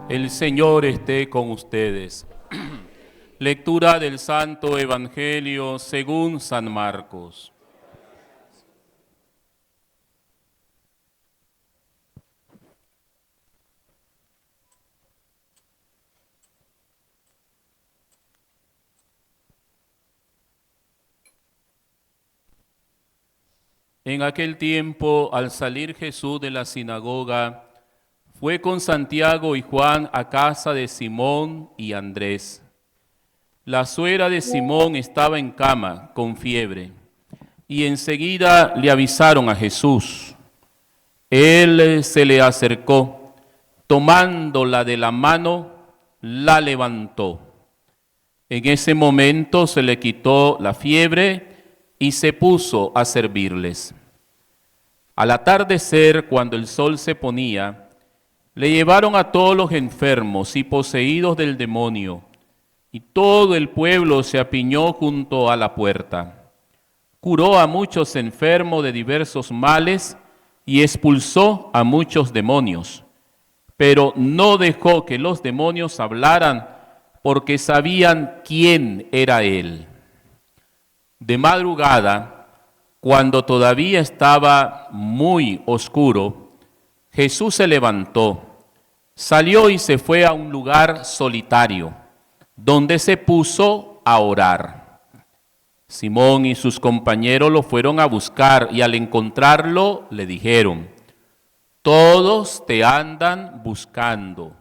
El Señor esté con ustedes. Lectura del Santo Evangelio según San Marcos. En aquel tiempo, al salir Jesús de la sinagoga, fue con Santiago y Juan a casa de Simón y Andrés. La suegra de Simón estaba en cama, con fiebre, y enseguida le avisaron a Jesús. Él se le acercó, tomándola de la mano, la levantó. En ese momento se le quitó la fiebre y se puso a servirles. Al atardecer, cuando el sol se ponía, le llevaron a todos los enfermos y poseídos del demonio, y todo el pueblo se apiñó junto a la puerta. Curó a muchos enfermos de diversos males y expulsó a muchos demonios, pero no dejó que los demonios hablaran, porque sabían quién era él. De madrugada, cuando todavía estaba muy oscuro, Jesús se levantó, salió y se fue a un lugar solitario, donde se puso a orar. Simón y sus compañeros lo fueron a buscar y al encontrarlo le dijeron: «Todos te andan buscando».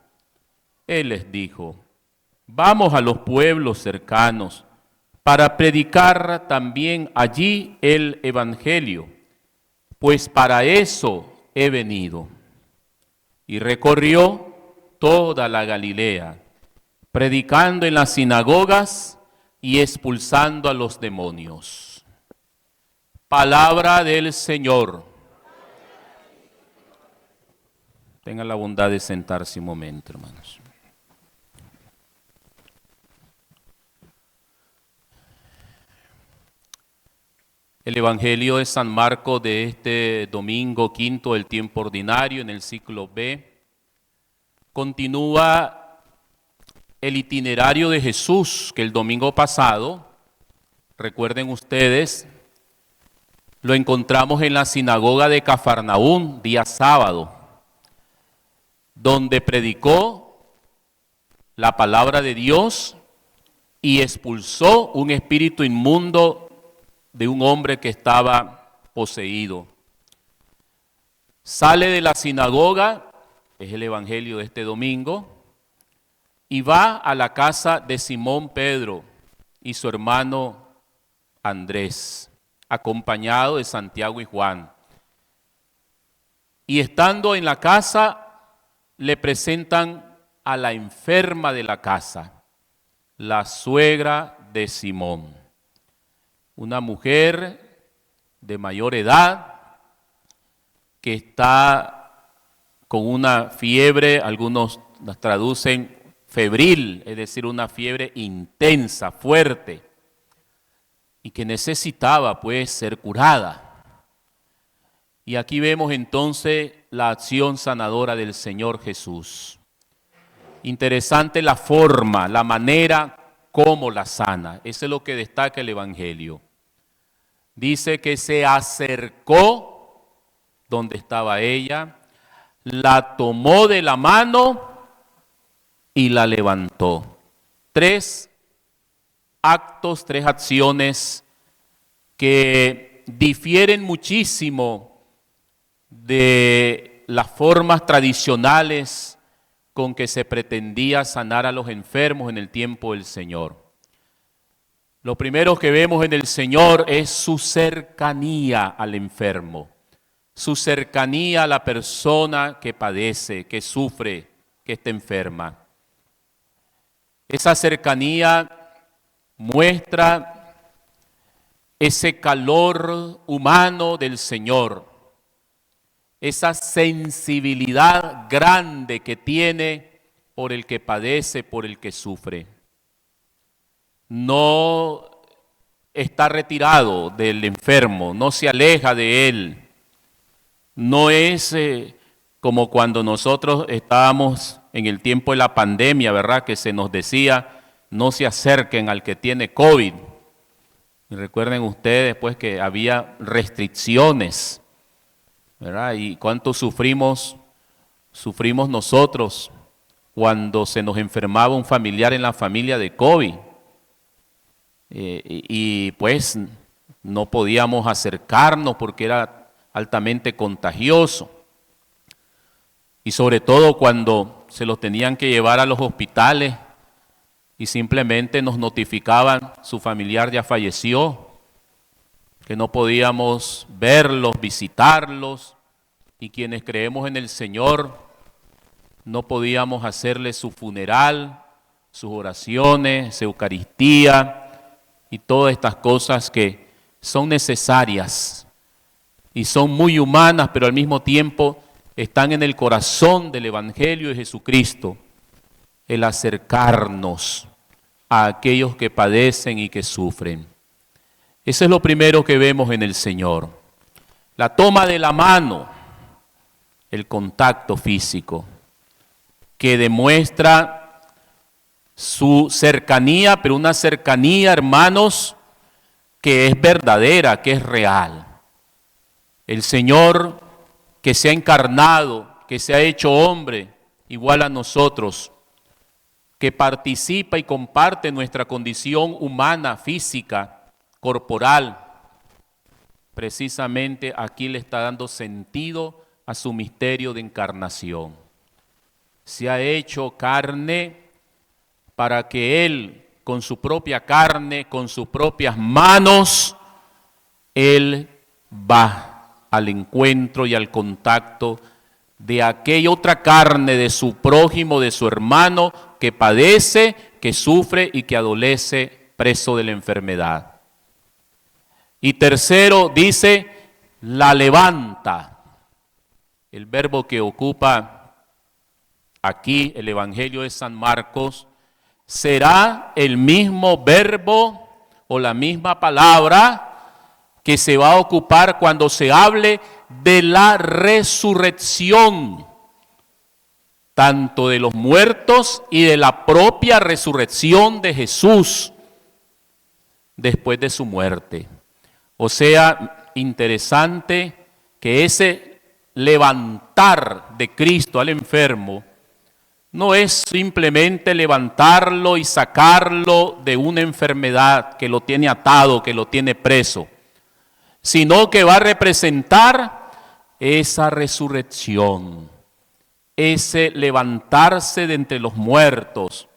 Él les dijo: «Vamos a los pueblos cercanos para predicar también allí el Evangelio, pues para eso he venido». Y recorrió toda la Galilea, predicando en las sinagogas y expulsando a los demonios. Palabra del Señor. Tengan la bondad de sentarse un momento, hermanos. El Evangelio de San Marcos de este domingo quinto del tiempo ordinario en el ciclo B continúa el itinerario de Jesús que el domingo pasado, recuerden ustedes, lo encontramos en la sinagoga de Cafarnaúm, día sábado, donde predicó la palabra de Dios y expulsó un espíritu inmundo de un hombre que estaba poseído. Sale de la sinagoga, es el evangelio de este domingo, y va a la casa de Simón Pedro y su hermano Andrés, acompañado de Santiago y Juan. Y estando en la casa, le presentan a la enferma de la casa, la suegra de Simón. Una mujer de mayor edad que está con una fiebre, algunos las traducen febril, es decir, una fiebre intensa, fuerte, y que necesitaba pues ser curada. Y aquí vemos entonces la acción sanadora del Señor Jesús. Interesante la forma, la manera como la sana. Eso es lo que destaca el Evangelio. Dice que se acercó donde estaba ella, la tomó de la mano y la levantó. Tres actos, tres acciones que difieren muchísimo de las formas tradicionales con que se pretendía sanar a los enfermos en el tiempo del Señor. Lo primero que vemos en el Señor es su cercanía al enfermo, su cercanía a la persona que padece, que sufre, que está enferma. Esa cercanía muestra ese calor humano del Señor, esa sensibilidad grande que tiene por el que padece, por el que sufre. No está retirado del enfermo, no se aleja de él. No es como cuando nosotros estábamos en el tiempo de la pandemia, ¿verdad? Que se nos decía, no se acerquen al que tiene COVID. Y recuerden ustedes, pues, que había restricciones, ¿verdad? Y cuánto sufrimos nosotros cuando se nos enfermaba un familiar en la familia de COVID. Y pues no podíamos acercarnos porque era altamente contagioso. Y sobre todo cuando se los tenían que llevar a los hospitales y simplemente nos notificaban, su familiar ya falleció, que no podíamos verlos, visitarlos, y quienes creemos en el Señor no podíamos hacerle su funeral, sus oraciones, su Eucaristía y todas estas cosas que son necesarias y son muy humanas, pero al mismo tiempo están en el corazón del Evangelio de Jesucristo, el acercarnos a aquellos que padecen y que sufren. Eso es lo primero que vemos en el Señor. La toma de la mano, el contacto físico, que demuestra su cercanía, pero una cercanía, hermanos, que es verdadera, que es real. El Señor que se ha encarnado, que se ha hecho hombre, igual a nosotros, que participa y comparte nuestra condición humana, física, corporal, precisamente aquí le está dando sentido a su misterio de encarnación. Se ha hecho carne para que Él, con su propia carne, con sus propias manos, Él va al encuentro y al contacto de aquella otra carne, de su prójimo, de su hermano, que padece, que sufre y que adolece preso de la enfermedad. Y tercero, dice, la levanta. El verbo que ocupa aquí el Evangelio de San Marcos será el mismo verbo o la misma palabra que se va a ocupar cuando se hable de la resurrección, tanto de los muertos y de la propia resurrección de Jesús después de su muerte. O sea, interesante que ese levantar de Cristo al enfermo no es simplemente levantarlo y sacarlo de una enfermedad que lo tiene atado, que lo tiene preso, sino que va a representar esa resurrección, ese levantarse de entre los muertos,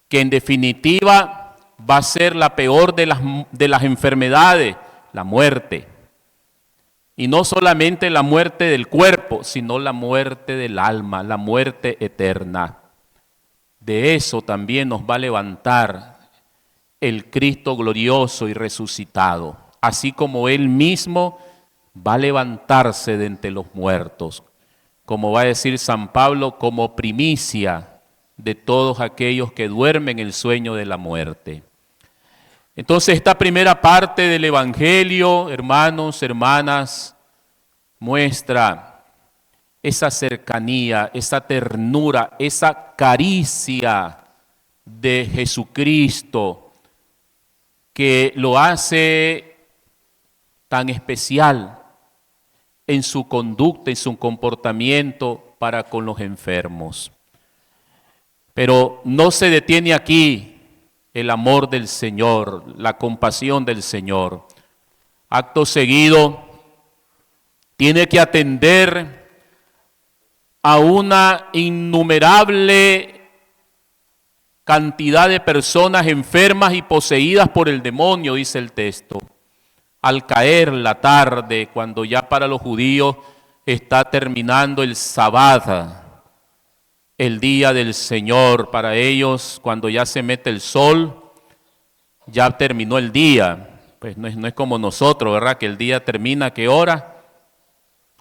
que en definitiva va a ser la peor de las enfermedades, la muerte. Y no solamente la muerte del cuerpo, sino la muerte del alma, la muerte eterna. De eso también nos va a levantar el Cristo glorioso y resucitado, así como Él mismo va a levantarse de entre los muertos, como va a decir San Pablo, como primicia de todos aquellos que duermen el sueño de la muerte. Entonces, esta primera parte del Evangelio, hermanos, hermanas, muestra esa cercanía, esa ternura, esa caricia de Jesucristo que lo hace tan especial en su conducta y su comportamiento para con los enfermos. Pero no se detiene aquí el amor del Señor, la compasión del Señor. Acto seguido, tiene que atender a una innumerable cantidad de personas enfermas y poseídas por el demonio, dice el texto. Al caer la tarde, cuando ya para los judíos está terminando el Sabbat, el día del Señor, para ellos cuando ya se mete el sol, ya terminó el día. Pues no es como nosotros, ¿verdad? Que el día termina, ¿a qué hora?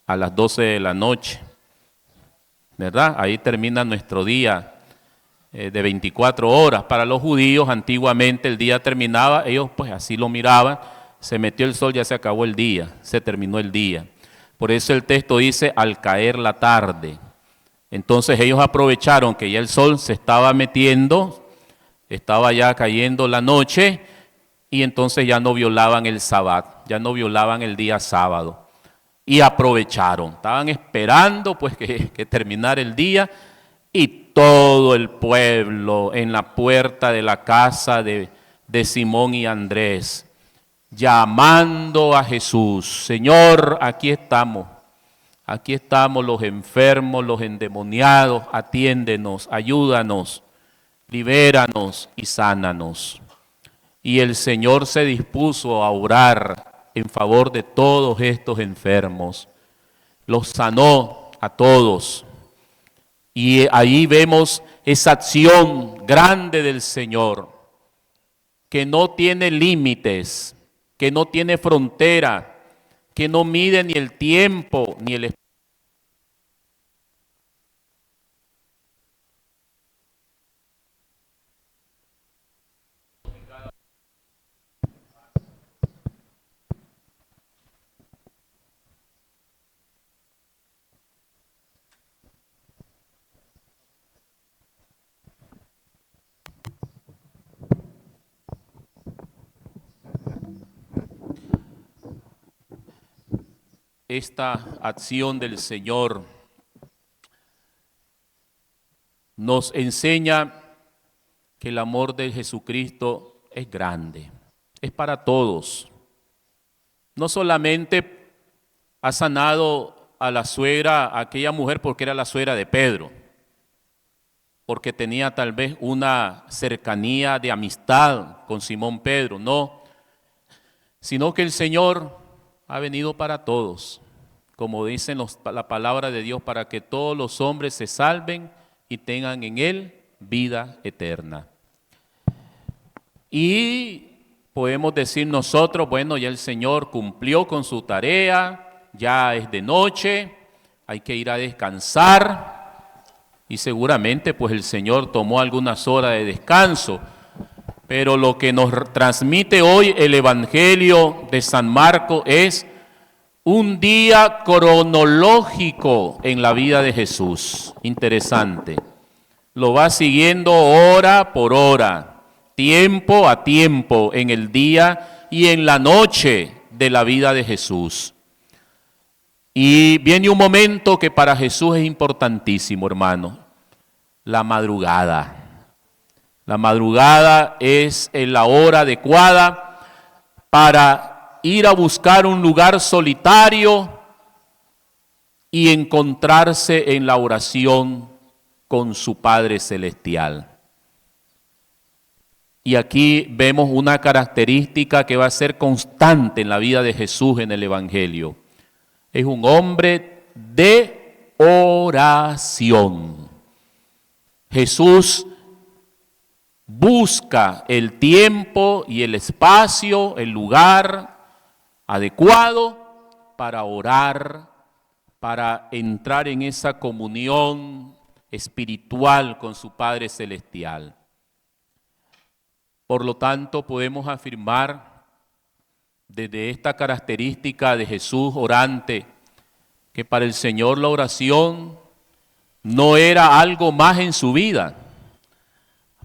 A las 12 de la noche, ¿verdad? Ahí termina nuestro día de 24 horas. Para los judíos antiguamente el día terminaba, ellos pues así lo miraban, se metió el sol, ya se acabó el día, se terminó el día. Por eso el texto dice al caer la tarde. Entonces ellos aprovecharon que ya el sol se estaba metiendo, estaba ya cayendo la noche, y entonces ya no violaban el sabbat, ya no violaban el día sábado. Y aprovecharon, estaban esperando pues que terminara el día, y todo el pueblo en la puerta de la casa de Simón y Andrés, llamando a Jesús: Señor, aquí estamos los enfermos, los endemoniados, atiéndenos, ayúdanos, libéranos y sánanos. Y el Señor se dispuso a orar en favor de todos estos enfermos. Los sanó a todos. Y ahí vemos esa acción grande del Señor, que no tiene límites, que no tiene frontera, que no mide ni el tiempo ni el espacio. Esta acción del Señor nos enseña que el amor de Jesucristo es grande, es para todos. No solamente ha sanado a la suegra, a aquella mujer, porque era la suegra de Pedro, porque tenía tal vez una cercanía de amistad con Simón Pedro, no, sino que el Señor ha venido para todos, como dicen la palabra de Dios, para que todos los hombres se salven y tengan en Él vida eterna. Y podemos decir nosotros, bueno, ya el Señor cumplió con su tarea, ya es de noche, hay que ir a descansar, y seguramente pues el Señor tomó algunas horas de descanso. Pero lo que nos transmite hoy el Evangelio de San Marcos es un día cronológico en la vida de Jesús. Interesante. Lo va siguiendo hora por hora, tiempo a tiempo, en el día y en la noche de la vida de Jesús. Y viene un momento que para Jesús es importantísimo, hermano: la madrugada. La madrugada es la hora adecuada para ir a buscar un lugar solitario y encontrarse en la oración con su Padre Celestial. Y aquí vemos una característica que va a ser constante en la vida de Jesús en el Evangelio. Es un hombre de oración. Jesús busca el tiempo y el espacio, el lugar adecuado para orar, para entrar en esa comunión espiritual con su Padre Celestial. Por lo tanto, podemos afirmar desde esta característica de Jesús orante, que para el Señor la oración no era algo más en su vida.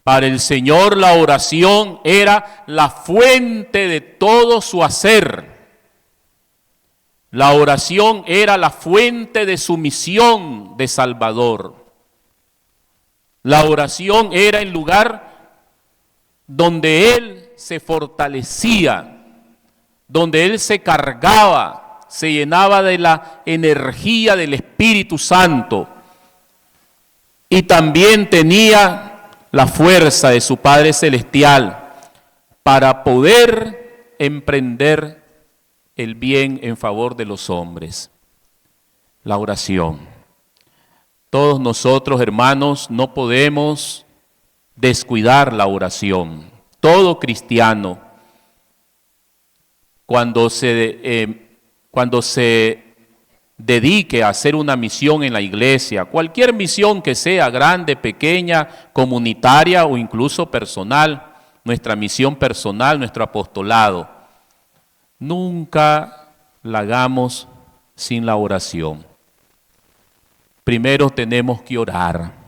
Para el Señor la oración era la fuente de todo su hacer. La oración era la fuente de su misión de Salvador. La oración era el lugar donde Él se fortalecía, donde Él se cargaba, se llenaba de la energía del Espíritu Santo y también tenía la fuerza de su Padre Celestial para poder emprender el bien en favor de los hombres. La oración. Todos nosotros, hermanos, no podemos descuidar la oración. Todo cristiano, cuando se dedique a hacer una misión en la iglesia, cualquier misión que sea, grande, pequeña, comunitaria o incluso personal, nuestra misión personal, nuestro apostolado, nunca la hagamos sin la oración. primero tenemos que orar.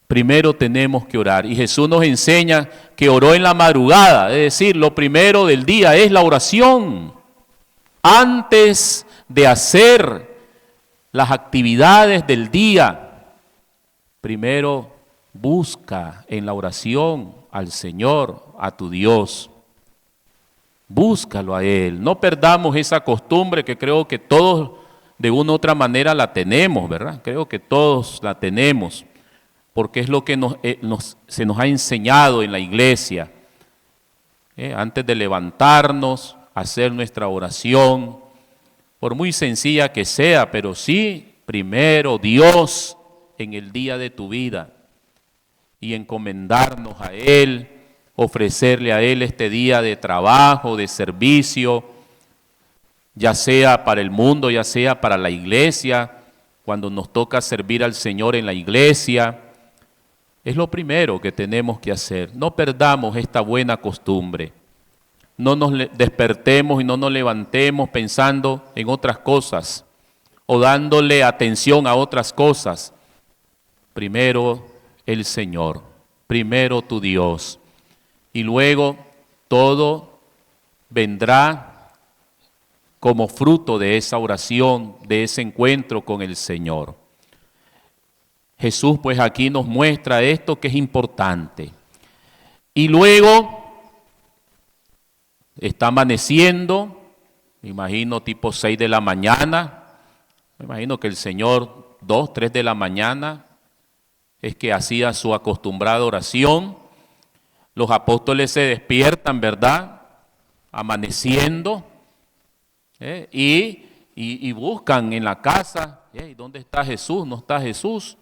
Primero tenemos que orar. Y Jesús nos enseña que oró en la madrugada, es decir, lo primero del día es la oración. Antes de hacer las actividades del día, primero busca en la oración al Señor, a tu Dios. Búscalo a Él. No perdamos esa costumbre que creo que todos de una u otra manera la tenemos, ¿verdad? Creo que todos la tenemos, porque es lo que se nos ha enseñado en la iglesia. Antes de levantarnos, hacer nuestra oración, por muy sencilla que sea, pero sí, primero Dios en el día de tu vida y encomendarnos a Él, ofrecerle a Él este día de trabajo, de servicio, ya sea para el mundo, ya sea para la iglesia, cuando nos toca servir al Señor en la iglesia. Es lo primero que tenemos que hacer. No perdamos esta buena costumbre. No nos despertemos y no nos levantemos pensando en otras cosas o dándole atención a otras cosas. Primero el Señor, primero tu Dios. Y luego todo vendrá como fruto de esa oración, de ese encuentro con el Señor. Jesús pues aquí nos muestra esto que es importante. Y luego está amaneciendo, me imagino tipo 6 de la mañana, me imagino que el Señor 2, 3 de la mañana es que hacía su acostumbrada oración. Los apóstoles se despiertan, ¿verdad? Amaneciendo, y buscan en la casa, ¿dónde está Jesús? No está Jesús.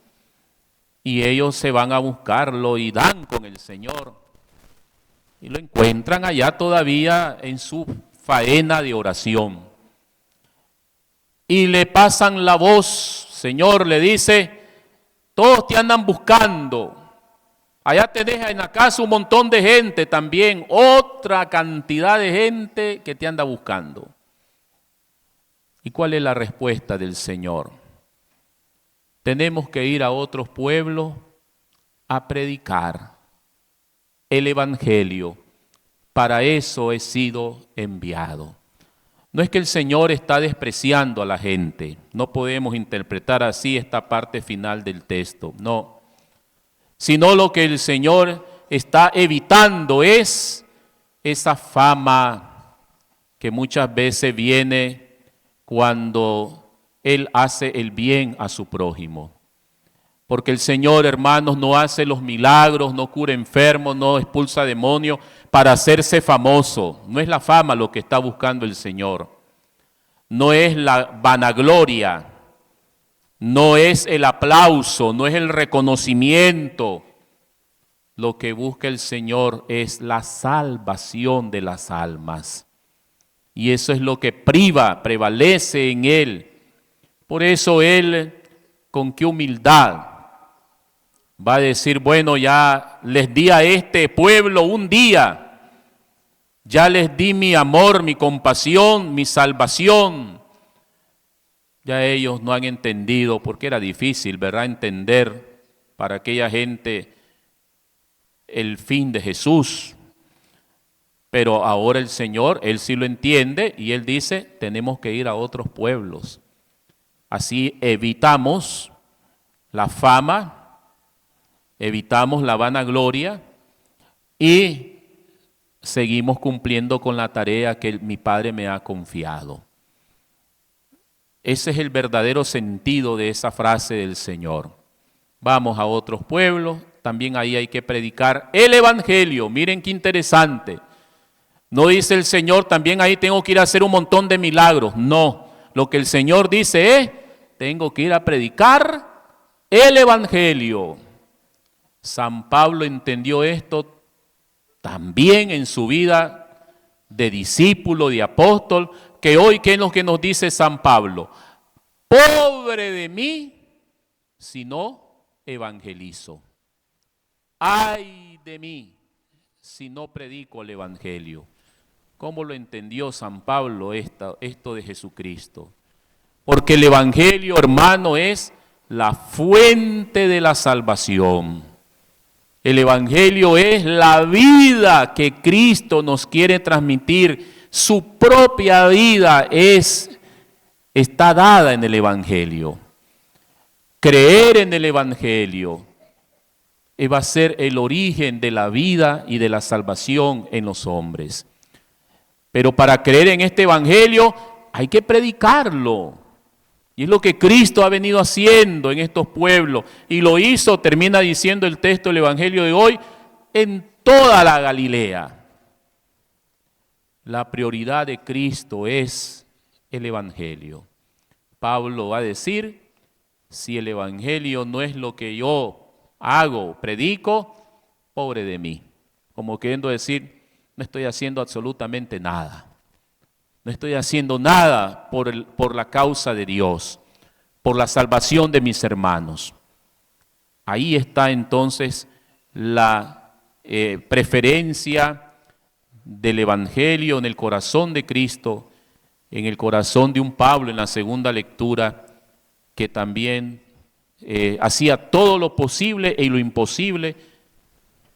Y ellos se van a buscarlo y dan con el Señor. Y lo encuentran allá todavía en su faena de oración. Y le pasan la voz, Señor, le dice, todos te andan buscando. Allá tenés en la casa un montón de gente también, otra cantidad de gente que te anda buscando. ¿Y cuál es la respuesta del Señor? Tenemos que ir a otros pueblos a predicar el Evangelio. Para eso he sido enviado. No es que el Señor está despreciando a la gente. No podemos interpretar así esta parte final del texto. No. Sino lo que el Señor está evitando es esa fama que muchas veces viene cuando Él hace el bien a su prójimo. Porque el Señor, hermanos, no hace los milagros, no cura enfermos, no expulsa demonios para hacerse famoso. No es la fama lo que está buscando el Señor. No es la vanagloria. No es el aplauso, no es el reconocimiento. Lo que busca el Señor es la salvación de las almas. Y eso es lo que prevalece en Él. Por eso Él, con qué humildad, va a decir, bueno, ya les di a este pueblo un día. Ya les di mi amor, mi compasión, mi salvación. Ya ellos no han entendido, porque era difícil, ¿verdad?, entender para aquella gente el fin de Jesús. Pero ahora el Señor, Él sí lo entiende y Él dice, tenemos que ir a otros pueblos. Así evitamos la fama, evitamos la vanagloria y seguimos cumpliendo con la tarea que mi Padre me ha confiado. Ese es el verdadero sentido de esa frase del Señor. Vamos a otros pueblos, también ahí hay que predicar el Evangelio. Miren qué interesante. No dice el Señor, también ahí tengo que ir a hacer un montón de milagros. No, lo que el Señor dice es, tengo que ir a predicar el Evangelio. San Pablo entendió esto también en su vida de discípulo, de apóstol, que hoy, ¿qué es lo que nos dice San Pablo? Pobre de mí si no evangelizo. Ay de mí si no predico el Evangelio. ¿Cómo lo entendió San Pablo esto de Jesucristo? Porque el Evangelio, hermano, es la fuente de la salvación. El Evangelio es la vida que Cristo nos quiere transmitir. Su propia vida está dada en el Evangelio. Creer en el Evangelio va a ser el origen de la vida y de la salvación en los hombres. Pero para creer en este Evangelio hay que predicarlo. Y es lo que Cristo ha venido haciendo en estos pueblos. Y lo hizo, termina diciendo el texto del Evangelio de hoy, en toda la Galilea. La prioridad de Cristo es el Evangelio. Pablo va a decir, si el Evangelio no es lo que yo hago, predico, pobre de mí. Como queriendo decir, no estoy haciendo absolutamente nada. No estoy haciendo nada por la causa de Dios, por la salvación de mis hermanos. Ahí está entonces la preferencia del Evangelio en el corazón de Cristo, en el corazón de un Pablo en la segunda lectura, que también hacía todo lo posible y lo imposible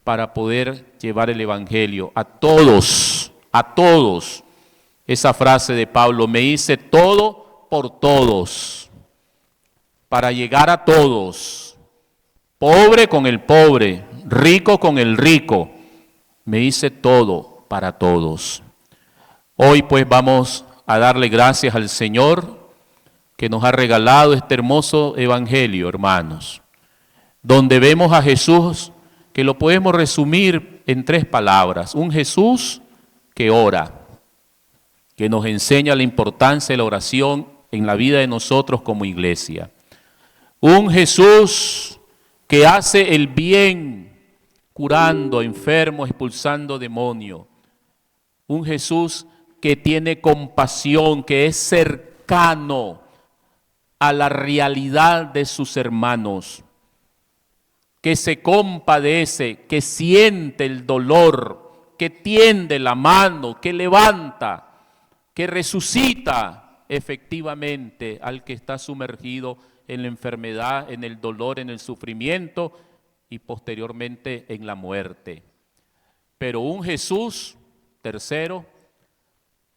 para poder llevar el Evangelio a todos, a todos. Esa frase de Pablo, me hice todo por todos, para llegar a todos, pobre con el pobre, rico con el rico, me hice todo para todos. Hoy pues vamos a darle gracias al Señor que nos ha regalado este hermoso evangelio, hermanos, donde vemos a Jesús, que lo podemos resumir en 3 palabras, un Jesús que ora, que nos enseña la importancia de la oración en la vida de nosotros como iglesia. Un Jesús que hace el bien, curando enfermos, expulsando demonios. Un Jesús que tiene compasión, que es cercano a la realidad de sus hermanos, que se compadece, que siente el dolor, que tiende la mano, que levanta, que resucita efectivamente al que está sumergido en la enfermedad, en el dolor, en el sufrimiento y posteriormente en la muerte. Pero un Jesús, tercero,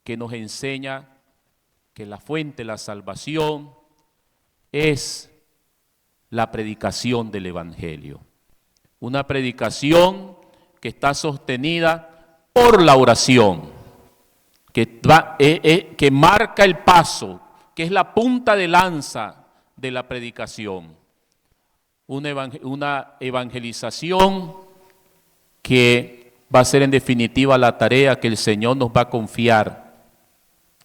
que nos enseña que la fuente de la salvación es la predicación del Evangelio. Una predicación que está sostenida por la oración, que marca el paso, que es la punta de lanza de la predicación. Una evangelización que va a ser en definitiva la tarea que el Señor nos va a confiar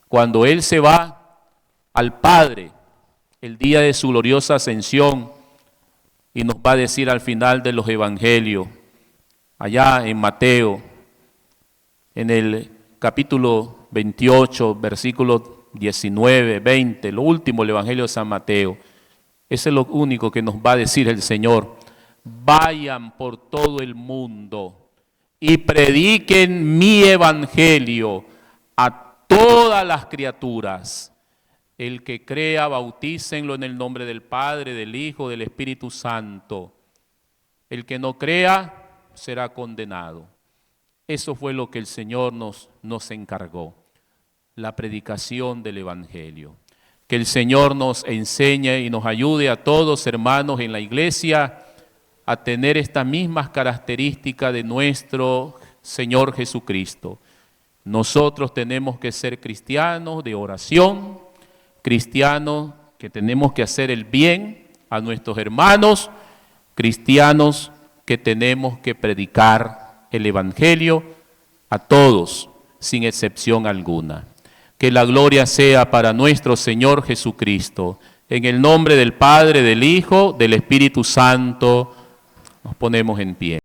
cuando Él se va al Padre el día de su gloriosa ascensión y nos va a decir al final de los evangelios, allá en Mateo, en el capítulo 28, versículos 19, 20, lo último del evangelio de San Mateo. Ese es lo único que nos va a decir el Señor. Vayan por todo el mundo y prediquen mi evangelio a todas las criaturas. El que crea, bautícenlo en el nombre del Padre, del Hijo, del Espíritu Santo. El que no crea será condenado. Eso fue lo que el Señor nos encargó, la predicación del Evangelio. Que el Señor nos enseñe y nos ayude a todos, hermanos, en la iglesia a tener estas mismas características de nuestro Señor Jesucristo. Nosotros tenemos que ser cristianos de oración, cristianos que tenemos que hacer el bien a nuestros hermanos, cristianos que tenemos que predicar el Evangelio a todos, sin excepción alguna. Que la gloria sea para nuestro Señor Jesucristo. En el nombre del Padre, del Hijo, del Espíritu Santo, nos ponemos en pie.